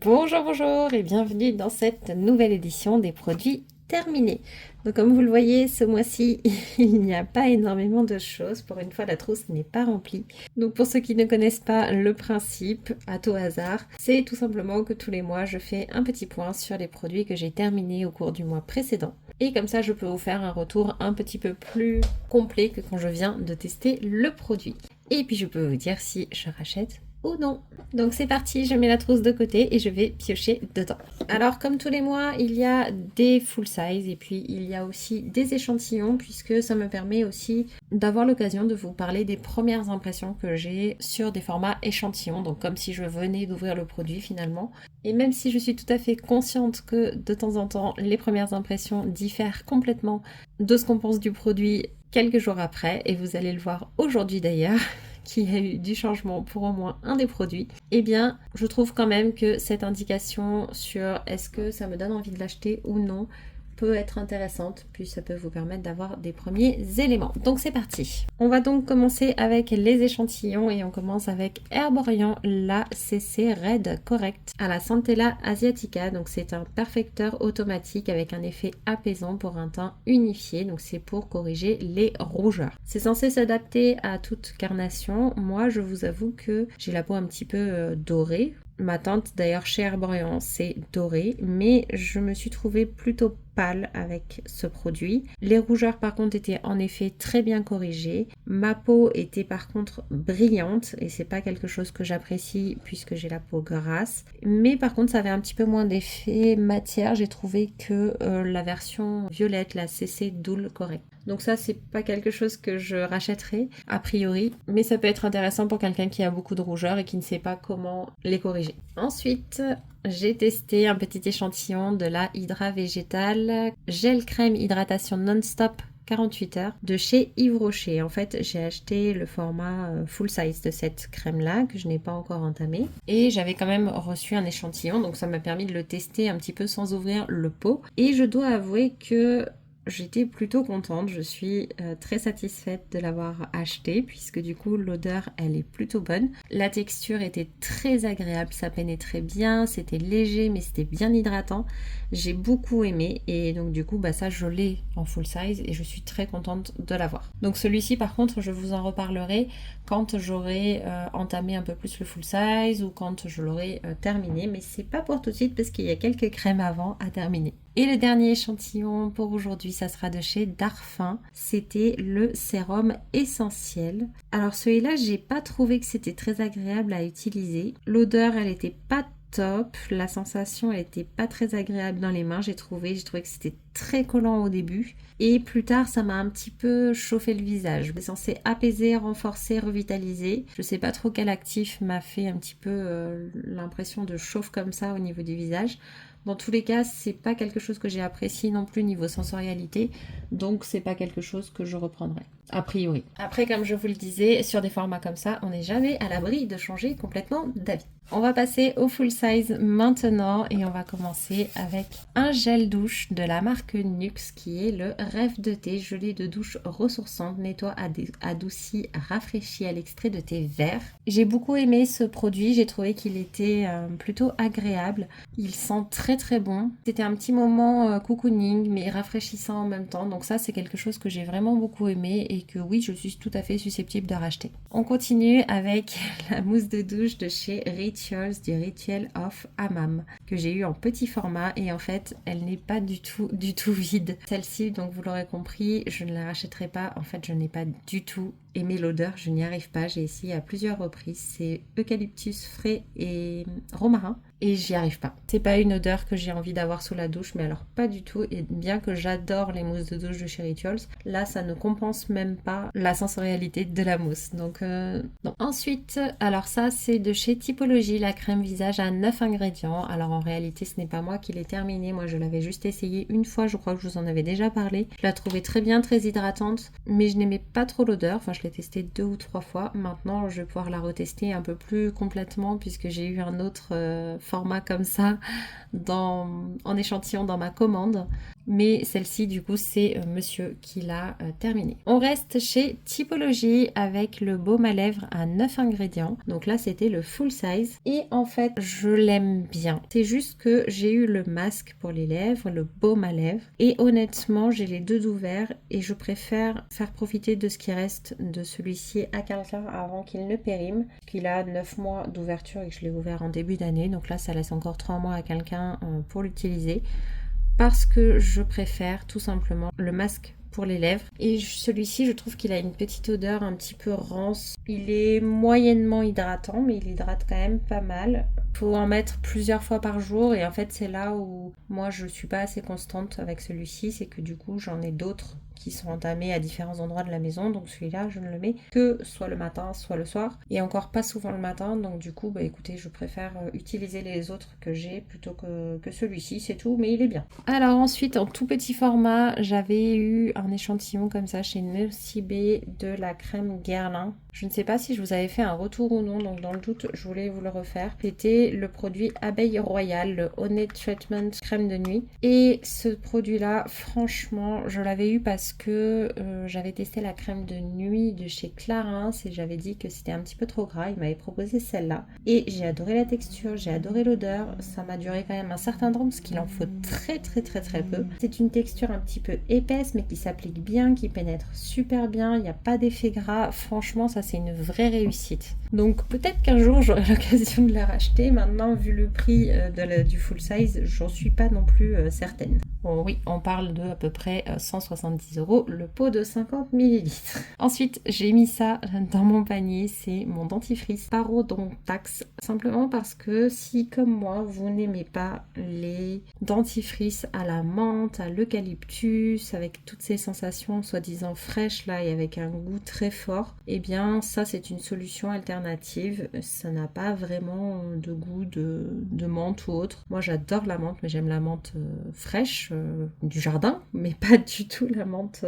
Bonjour, bonjour et bienvenue dans cette nouvelle édition des produits terminés. Donc comme vous le voyez, ce mois-ci, il n'y a pas énormément de choses. Pour une fois, la trousse n'est pas remplie. Donc pour ceux qui ne connaissent pas le principe, à tout hasard, c'est tout simplement que tous les mois, je fais un petit point sur les produits que j'ai terminés au cours du mois précédent. Et comme ça, je peux vous faire un retour un petit peu plus complet que quand je viens de tester le produit. Et puis je peux vous dire si je rachète ou non. Donc c'est parti, je mets la trousse de côté et je vais piocher dedans. Alors comme tous les mois, il y a des full size et puis il y a aussi des échantillons puisque ça me permet aussi d'avoir l'occasion de vous parler des premières impressions que j'ai sur des formats échantillons, donc comme si je venais d'ouvrir le produit finalement. Et même si je suis tout à fait consciente que de temps en temps, les premières impressions diffèrent complètement de ce qu'on pense du produit quelques jours après, et vous allez le voir aujourd'hui d'ailleurs, qu'il y a eu du changement pour au moins un des produits, eh bien, je trouve quand même que cette indication sur est-ce que ça me donne envie de l'acheter ou non peut être intéressante, puis ça peut vous permettre d'avoir des premiers éléments. Donc c'est parti. On va donc commencer avec les échantillons et on commence avec Herborian la CC Red Correct à la Centella Asiatica. Donc c'est un perfecteur automatique avec un effet apaisant pour un teint unifié. Donc c'est pour corriger les rougeurs. C'est censé s'adapter à toute carnation. Moi je vous avoue que j'ai la peau un petit peu dorée. Ma teinte d'ailleurs chez Herborian c'est doré, mais je me suis trouvée plutôt pâle avec ce produit. Les rougeurs par contre étaient en effet très bien corrigées. Ma peau était par contre brillante et c'est pas quelque chose que j'apprécie puisque j'ai la peau grasse. Mais par contre ça avait un petit peu moins d'effet matière. J'ai trouvé que la version violette, la CC Dull Correct. Donc ça, c'est pas quelque chose que je rachèterai a priori, mais ça peut être intéressant pour quelqu'un qui a beaucoup de rougeurs et qui ne sait pas comment les corriger. Ensuite, j'ai testé un petit échantillon de la Hydra Végétal Gel Crème Hydratation Non-Stop 48 heures de chez Yves Rocher. En fait, j'ai acheté le format full size de cette crème-là que je n'ai pas encore entamé. Et j'avais quand même reçu un échantillon, donc ça m'a permis de le tester un petit peu sans ouvrir le pot. Et je dois avouer que j'étais plutôt contente, je suis très satisfaite de l'avoir acheté puisque du coup l'odeur elle est plutôt bonne. La texture était très agréable, ça pénétrait bien, c'était léger mais c'était bien hydratant. J'ai beaucoup aimé et donc du coup ça je l'ai en full size et je suis très contente de l'avoir. Donc celui-ci par contre je vous en reparlerai quand j'aurai entamé un peu plus le full size ou quand je l'aurai terminé, mais c'est pas pour tout de suite parce qu'il y a quelques crèmes avant à terminer. Et le dernier échantillon pour aujourd'hui, ça sera de chez Darphin. C'était le sérum essentiel. Alors celui-là, j'ai pas trouvé que c'était très agréable à utiliser. L'odeur, elle était pas top. La sensation, elle était pas très agréable dans les mains, j'ai trouvé que c'était très collant au début. Et plus tard, ça m'a un petit peu chauffé le visage. C'est censé apaiser, renforcer, revitaliser. Je sais pas trop quel actif m'a fait un petit peu l'impression de chauffe comme ça au niveau du visage. Dans tous les cas, c'est pas quelque chose que j'ai apprécié non plus niveau sensorialité, donc c'est pas quelque chose que je reprendrai, a priori. Après, comme je vous le disais, sur des formats comme ça, on n'est jamais à l'abri de changer complètement d'avis. On va passer au full size maintenant et on va commencer avec un gel douche de la marque Nuxe qui est le Rêve de thé, gelée de douche ressourçante, nettoie, adouci, rafraîchit à l'extrait de thé vert. J'ai beaucoup aimé ce produit, j'ai trouvé qu'il était plutôt agréable. Il sent très très bon. C'était un petit moment cocooning mais rafraîchissant en même temps, donc ça c'est quelque chose que j'ai vraiment beaucoup aimé et que oui, je suis tout à fait susceptible de racheter. On continue avec la mousse de douche de chez Rituals du Ritual of Hammam que j'ai eu en petit format et en fait elle n'est pas du tout vide. Celle-ci, donc vous l'aurez compris, je ne la rachèterai pas. En fait je n'ai pas du tout aimé l'odeur, je n'y arrive pas, j'ai essayé à plusieurs reprises. C'est eucalyptus frais et romarin et j'y arrive pas. C'est pas une odeur que j'ai envie d'avoir sous la douche, mais alors pas du tout. Et bien que j'adore les mousses de douche de chez Rituals, là ça ne compense même pas la sensorialité de la mousse. Donc non. Ensuite, alors ça c'est de chez Typologie, la crème visage à 9 ingrédients. Alors en réalité ce n'est pas moi qui l'ai terminée, moi je l'avais juste essayé une fois, je crois que je vous en avais déjà parlé. Je la trouvais très bien, très hydratante, mais je n'aimais pas trop l'odeur. Enfin je l'ai testée 2 ou 3 fois. Maintenant je vais pouvoir la retester un peu plus complètement puisque j'ai eu un autre format comme ça en échantillon dans ma commande. Mais celle-ci, du coup, c'est monsieur qui l'a terminée. On reste chez Typologie avec le baume à lèvres à 9 ingrédients. Donc là, c'était le full size. Et en fait, je l'aime bien. C'est juste que j'ai eu le masque pour les lèvres, le baume à lèvres. Et honnêtement, j'ai les deux d'ouvert et je préfère faire profiter de ce qui reste de celui-ci à quelqu'un avant qu'il ne périme. Qu'il a 9 mois d'ouverture et que je l'ai ouvert en début d'année. Donc là, ça laisse encore 3 mois à quelqu'un pour l'utiliser. Parce que je préfère tout simplement le masque pour les lèvres. Et celui-ci, je trouve qu'il a une petite odeur un petit peu rance. Il est moyennement hydratant, mais il hydrate quand même pas mal. Il faut en mettre plusieurs fois par jour et en fait c'est là où moi je suis pas assez constante avec celui-ci, c'est que du coup j'en ai d'autres qui sont entamés à différents endroits de la maison, donc celui-là je ne le mets que soit le matin soit le soir et encore pas souvent le matin, donc du coup écoutez, je préfère utiliser les autres que j'ai plutôt que celui-ci, c'est tout, mais il est bien. Alors ensuite, en tout petit format, j'avais eu un échantillon comme ça chez Nocibé de la crème Guerlain. Je ne sais pas si je vous avais fait un retour ou non, donc dans le doute, je voulais vous le refaire. C'était le produit Abeille Royale, le Honey Treatment crème de nuit. Et ce produit-là, franchement, je l'avais eu parce que j'avais testé la crème de nuit de chez Clarins et j'avais dit que c'était un petit peu trop gras. Il m'avait proposé celle-là. Et j'ai adoré la texture, j'ai adoré l'odeur. Ça m'a duré quand même un certain temps parce qu'il en faut très peu. C'est une texture un petit peu épaisse mais qui s'applique bien, qui pénètre super bien. Il n'y a pas d'effet gras. Franchement, ça c'est une vraie réussite. Donc peut-être qu'un jour j'aurai l'occasion de la racheter. Maintenant, vu le prix du full size, j'en suis pas non plus certaine. Bon, oui, on parle de à peu près 170 € le pot de 50 ml. Ensuite, j'ai mis ça dans mon panier, c'est mon dentifrice Parodontax. Simplement parce que si, comme moi, vous n'aimez pas les dentifrices à la menthe, à l'eucalyptus, avec toutes ces sensations soi-disant fraîches là et avec un goût très fort, eh bien ça c'est une solution alternative. Ça n'a pas vraiment de goût de menthe ou autre. Moi j'adore la menthe, mais j'aime la menthe fraîche du jardin, mais pas du tout la menthe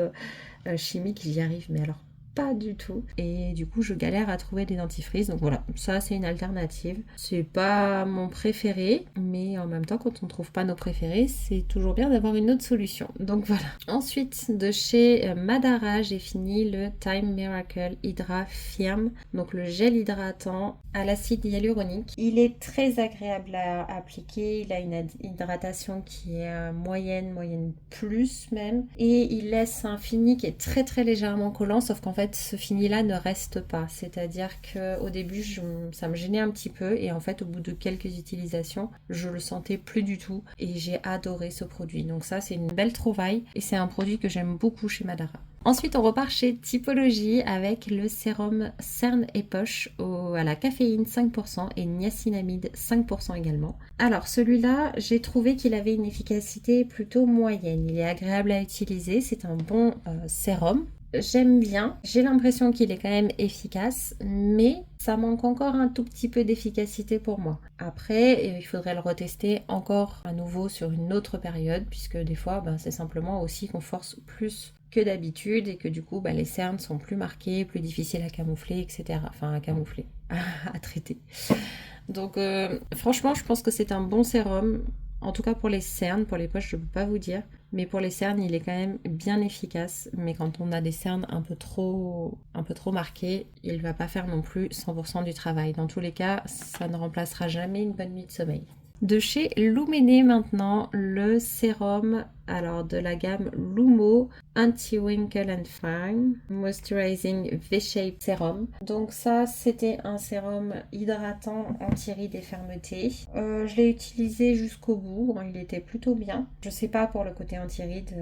chimique, j'y arrive, mais alors pas du tout. Et du coup, je galère à trouver des dentifrices. Donc voilà, ça c'est une alternative. C'est pas mon préféré, mais en même temps, quand on trouve pas nos préférés, c'est toujours bien d'avoir une autre solution. Donc voilà. Ensuite, de chez Madara, j'ai fini le Time Miracle Hydra Firme. Donc le gel hydratant à l'acide hyaluronique. Il est très agréable à appliquer. Il a une hydratation qui est moyenne plus même. Et il laisse un fini qui est très légèrement collant, sauf qu'en fait, ce fini-là ne reste pas. C'est-à-dire qu'au début, ça me gênait un petit peu. Et en fait, au bout de quelques utilisations, je le sentais plus du tout. Et j'ai adoré ce produit. Donc ça, c'est une belle trouvaille. Et c'est un produit que j'aime beaucoup chez Madara. Ensuite, on repart chez Typologie avec le sérum Cerne et Poche à la caféine 5% et niacinamide 5% également. Alors celui-là, j'ai trouvé qu'il avait une efficacité plutôt moyenne. Il est agréable à utiliser, c'est un bon sérum. J'aime bien, j'ai l'impression qu'il est quand même efficace, mais ça manque encore un tout petit peu d'efficacité pour moi. Après, il faudrait le retester encore à nouveau sur une autre période, puisque des fois, c'est simplement aussi qu'on force plus que d'habitude et que du coup, les cernes sont plus marquées, plus difficiles à camoufler, etc. Enfin, à camoufler, à traiter. Donc, franchement, je pense que c'est un bon sérum. En tout cas pour les cernes, pour les poches je ne peux pas vous dire, mais pour les cernes il est quand même bien efficace, mais quand on a des cernes un peu trop marquées, il ne va pas faire non plus 100% du travail. Dans tous les cas, ça ne remplacera jamais une bonne nuit de sommeil. De chez Luméné maintenant, le sérum de la gamme Lumo Anti-Wrinkle and Fine Moisturizing V-Shape Serum. Donc ça, c'était un sérum hydratant anti-rides et fermeté. Je l'ai utilisé jusqu'au bout, il était plutôt bien. Je sais pas pour le côté anti-rides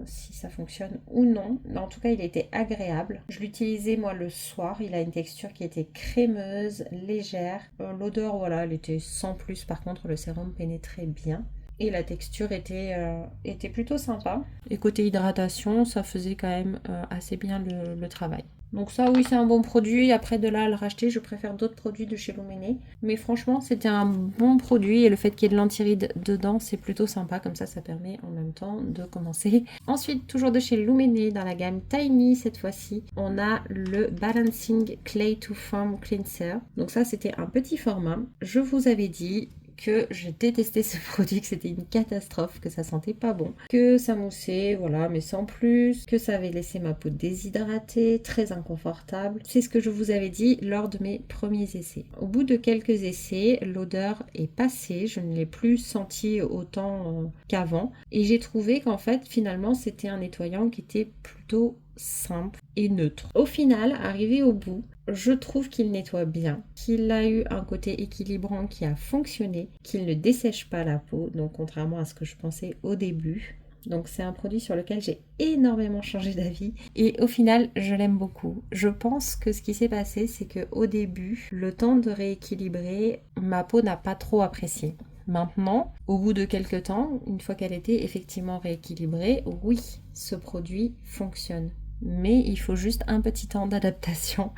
si ça fonctionne ou non, mais en tout cas, il était agréable. Je l'utilisais moi le soir, il a une texture qui était crémeuse, légère. L'odeur, voilà, elle était sans plus. Par contre, le sérum pénétrait bien. Et la texture était plutôt sympa. Et côté hydratation, ça faisait quand même assez bien le travail. Donc ça, oui, c'est un bon produit. Après, de là à le racheter, je préfère d'autres produits de chez Luméné. Mais franchement, c'était un bon produit. Et le fait qu'il y ait de l'antiride dedans, c'est plutôt sympa. Comme ça permet en même temps de commencer. Ensuite, toujours de chez Luméné, dans la gamme Tiny, cette fois-ci, on a le Balancing Clay to Foam Cleanser. Donc ça, c'était un petit format. Je vous avais dit que je détestais ce produit, que c'était une catastrophe, que ça sentait pas bon, que ça moussait, voilà, mais sans plus, que ça avait laissé ma peau déshydratée, très inconfortable. C'est ce que je vous avais dit lors de mes premiers essais. Au bout de quelques essais, l'odeur est passée, je ne l'ai plus sentie autant qu'avant, et j'ai trouvé qu'en fait, finalement, c'était un nettoyant qui était plutôt simple et neutre. Au final, arrivé au bout, je trouve qu'il nettoie bien, qu'il a eu un côté équilibrant qui a fonctionné, qu'il ne dessèche pas la peau, donc contrairement à ce que je pensais au début. Donc c'est un produit sur lequel j'ai énormément changé d'avis et au final je l'aime beaucoup. Je pense que ce qui s'est passé, c'est qu'au début, le temps de rééquilibrer, ma peau n'a pas trop apprécié. Maintenant, au bout de quelques temps, une fois qu'elle était effectivement rééquilibrée, oui, ce produit fonctionne. Mais il faut juste un petit temps d'adaptation,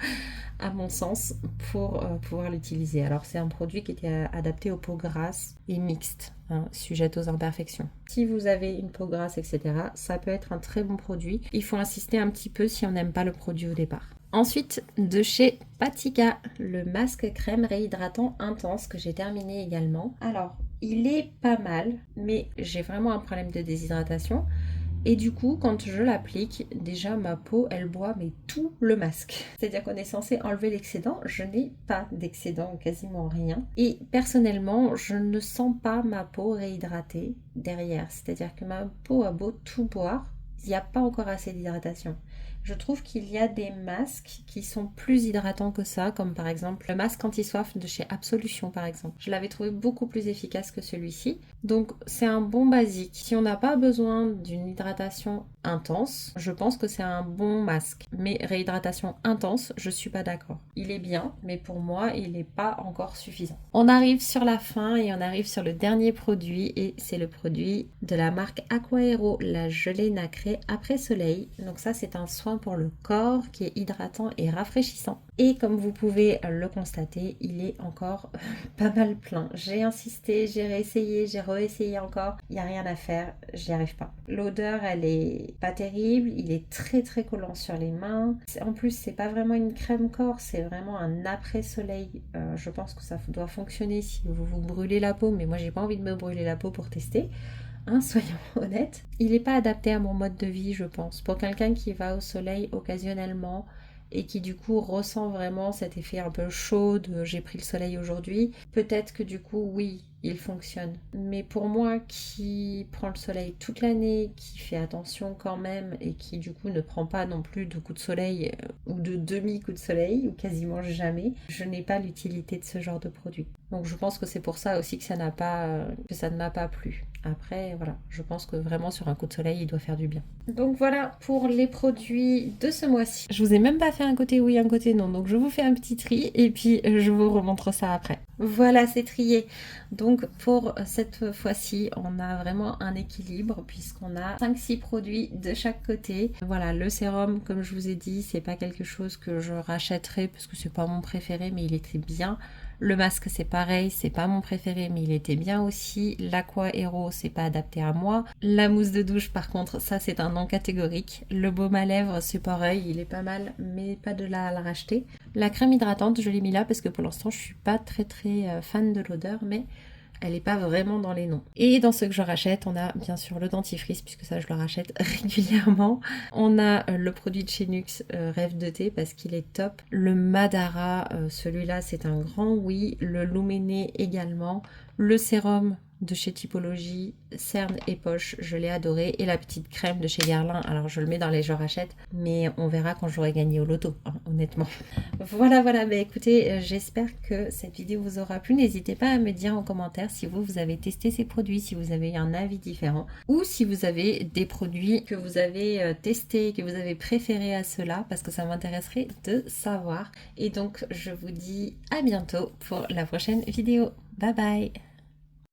à mon sens, pour pouvoir l'utiliser. Alors c'est un produit qui était adapté aux peaux grasses et mixtes, sujettes aux imperfections. Si vous avez une peau grasse, etc., ça peut être un très bon produit. Il faut insister un petit peu si on n'aime pas le produit au départ. Ensuite, de chez Patika, le masque crème réhydratant intense que j'ai terminé également. Alors, il est pas mal, mais j'ai vraiment un problème de déshydratation. Et du coup, quand je l'applique, déjà ma peau, elle boit mais tout le masque. C'est-à-dire qu'on est censé enlever l'excédent. Je n'ai pas d'excédent, quasiment rien. Et personnellement, je ne sens pas ma peau réhydratée derrière. C'est-à-dire que ma peau a beau tout boire, il n'y a pas encore assez d'hydratation. Je trouve qu'il y a des masques qui sont plus hydratants que ça, comme par exemple le masque anti-soif de chez Absolution par exemple. Je l'avais trouvé beaucoup plus efficace que celui-ci. Donc c'est un bon basique. Si on n'a pas besoin d'une hydratation intense, je pense que c'est un bon masque. Mais réhydratation intense, je suis pas d'accord. Il est bien, mais pour moi, il n'est pas encore suffisant. On arrive sur la fin et on arrive sur le dernier produit et c'est le produit de la marque Aquaero, la gelée nacrée après soleil. Donc ça, c'est un soin pour le corps qui est hydratant et rafraîchissant. Et comme vous pouvez le constater, il est encore pas mal plein. J'ai insisté, j'ai réessayé, j'ai réessayé encore. Il n'y a rien à faire, j'y arrive pas. L'odeur, elle est pas terrible. Il est très très collant sur les mains. En plus, c'est pas vraiment une crème corps, c'est vraiment un après-soleil. Je pense que ça doit fonctionner si vous vous brûlez la peau, mais moi j'ai pas envie de me brûler la peau pour tester. Soyons honnêtes. Il n'est pas adapté à mon mode de vie, je pense. Pour quelqu'un qui va au soleil occasionnellement et qui du coup ressent vraiment cet effet un peu chaud de j'ai pris le soleil aujourd'hui, peut-être que du coup, oui, il fonctionne. Mais pour moi qui prend le soleil toute l'année, qui fait attention quand même et qui du coup ne prend pas non plus de coups de soleil ou de demi-coups de soleil ou quasiment jamais, je n'ai pas l'utilité de ce genre de produit. Donc je pense que c'est pour ça aussi que ça ne m'a pas plu. Après, voilà, je pense que vraiment sur un coup de soleil, il doit faire du bien. Donc voilà pour les produits de ce mois-ci. Je vous ai même pas fait un côté oui, un côté non. Donc je vous fais un petit tri et puis je vous remontre ça après. Voilà, c'est trié. Donc pour cette fois-ci, on a vraiment un équilibre puisqu'on a 5-6 produits de chaque côté. Voilà, le sérum, comme je vous ai dit, c'est pas quelque chose que je rachèterai parce que c'est pas mon préféré, mais il était bien. Le masque, c'est pareil, c'est pas mon préféré, mais il était bien aussi. L'Aquaero, c'est pas adapté à moi. La mousse de douche, par contre, ça c'est un non catégorique. Le baume à lèvres, c'est pareil, il est pas mal, mais pas de là à le racheter. La crème hydratante, je l'ai mis là parce que pour l'instant, je suis pas très fan de l'odeur, mais elle n'est pas vraiment dans les noms. Et dans ce que je rachète, on a bien sûr le dentifrice, puisque ça je le rachète régulièrement. On a le produit de chez NYX, Rêve de thé, parce qu'il est top. Le Madara, celui-là c'est un grand oui. Le Luméné également. Le sérum de chez Typologie, cerne et poche, je l'ai adoré. Et la petite crème de chez Guerlain, alors je le mets dans les je rachète, mais on verra quand j'aurai gagné au loto, honnêtement. Voilà, bah écoutez, j'espère que cette vidéo vous aura plu. N'hésitez pas à me dire en commentaire si vous avez testé ces produits, si vous avez un avis différent, ou si vous avez des produits que vous avez testés, que vous avez préférés à ceux-là, parce que ça m'intéresserait de savoir. Et donc, je vous dis à bientôt pour la prochaine vidéo. Bye bye!